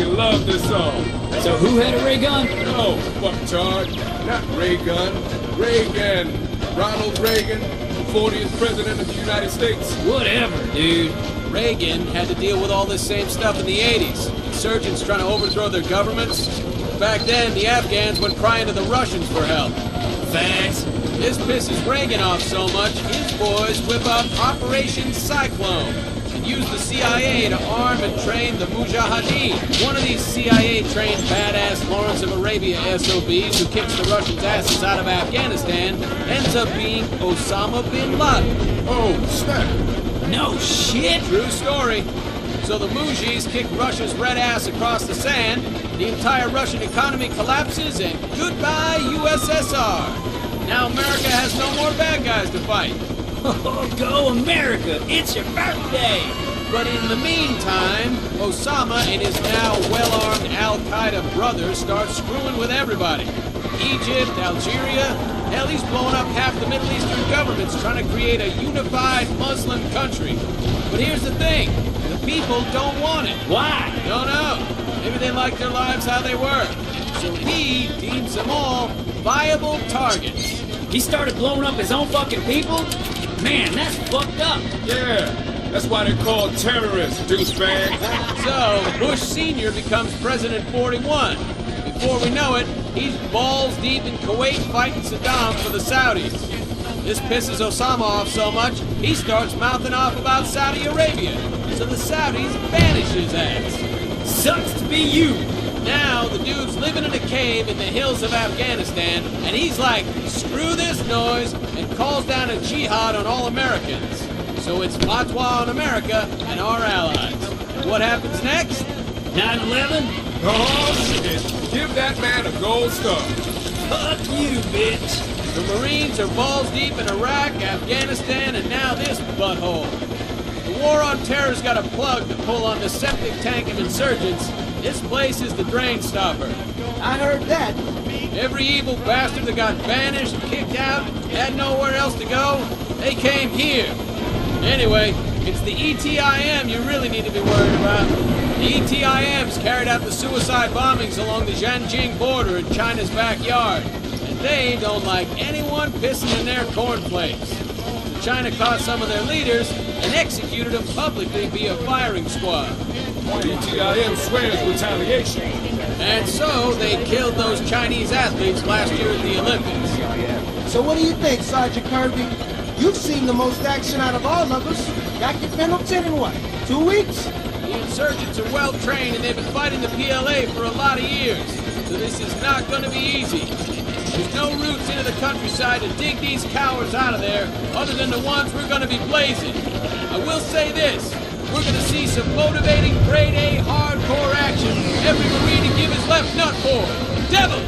fucking love this song. So who had a ray gun? No, fucktard. Not Ray Gun. Reagan. Ronald Reagan, 40th President of the United States. Whatever, dude. Reagan had to deal with all this same stuff in the 80s. Insurgents trying to overthrow their governments. Back then, the Afghans went crying to the Russians for help. Facts. This pisses Reagan off so much, his boys whip up Operation Cyclone and use the CIA to arm and train the Mujahideen. One of these CIA-trained badass Lawrence of Arabia SOBs who kicks the Russians' asses out of Afghanistan ends up being Osama bin Laden. Oh, snap. No shit. True story. So the Mujis kick Russia's red ass across the sand, the entire Russian economy collapses, and goodbye USSR. Now America has no more bad guys to fight. Oh, go America! It's your birthday! But in the meantime, Osama and his now well-armed Al-Qaeda brothers start screwing with everybody. Egypt, Algeria, hell, he's blowing up half the Middle Eastern governments trying to create a unified Muslim country. But here's the thing, the people don't want it. Why? Don't know. Maybe they like their lives how they were. So he deems them all viable targets. He started blowing up his own fucking people? Man, that's fucked up. Yeah, that's why they're called terrorists, douchebag. So Bush Sr. becomes President 41. Before we know it, he's balls deep in Kuwait fighting Saddam for the Saudis. This pisses Osama off so much, he starts mouthing off about Saudi Arabia. So the Saudis banish his ass. Sucks to be you. Now, the dude's living in a cave in the hills of Afghanistan, and he's like, screw this noise, and calls down a jihad on all Americans. So it's fatwa on America and our allies. What happens next? 9/11? Oh, shit. Give that man a gold star. Fuck you, bitch. The Marines are balls deep in Iraq, Afghanistan, and now this butthole. The war on terror's got a plug to pull on the septic tank of insurgents. This place is the drain stopper. I heard that. Every evil bastard that got banished, kicked out, had nowhere else to go, they came here. Anyway, it's the ETIM you really need to be worried about. The ETIMs carried out the suicide bombings along the Xinjiang border in China's backyard. And they don't like anyone pissing in their cornflakes. China caught some of their leaders and executed them publicly via firing squad. ETIM swears retaliation. And so they killed those Chinese athletes last year at the Olympics. So what do you think, Sergeant Kirby? You've seen the most action out of all of us. Got your Pendleton in what, 2 weeks? The insurgents are well trained and they've been fighting the PLA for a lot of years. So this is not going to be easy. There's no routes into the countryside to dig these cowards out of there other than the ones we're going to be blazing. I will say this. We're going to see some motivating grade A hardcore action. Every Marine to give his left nut for. Devil!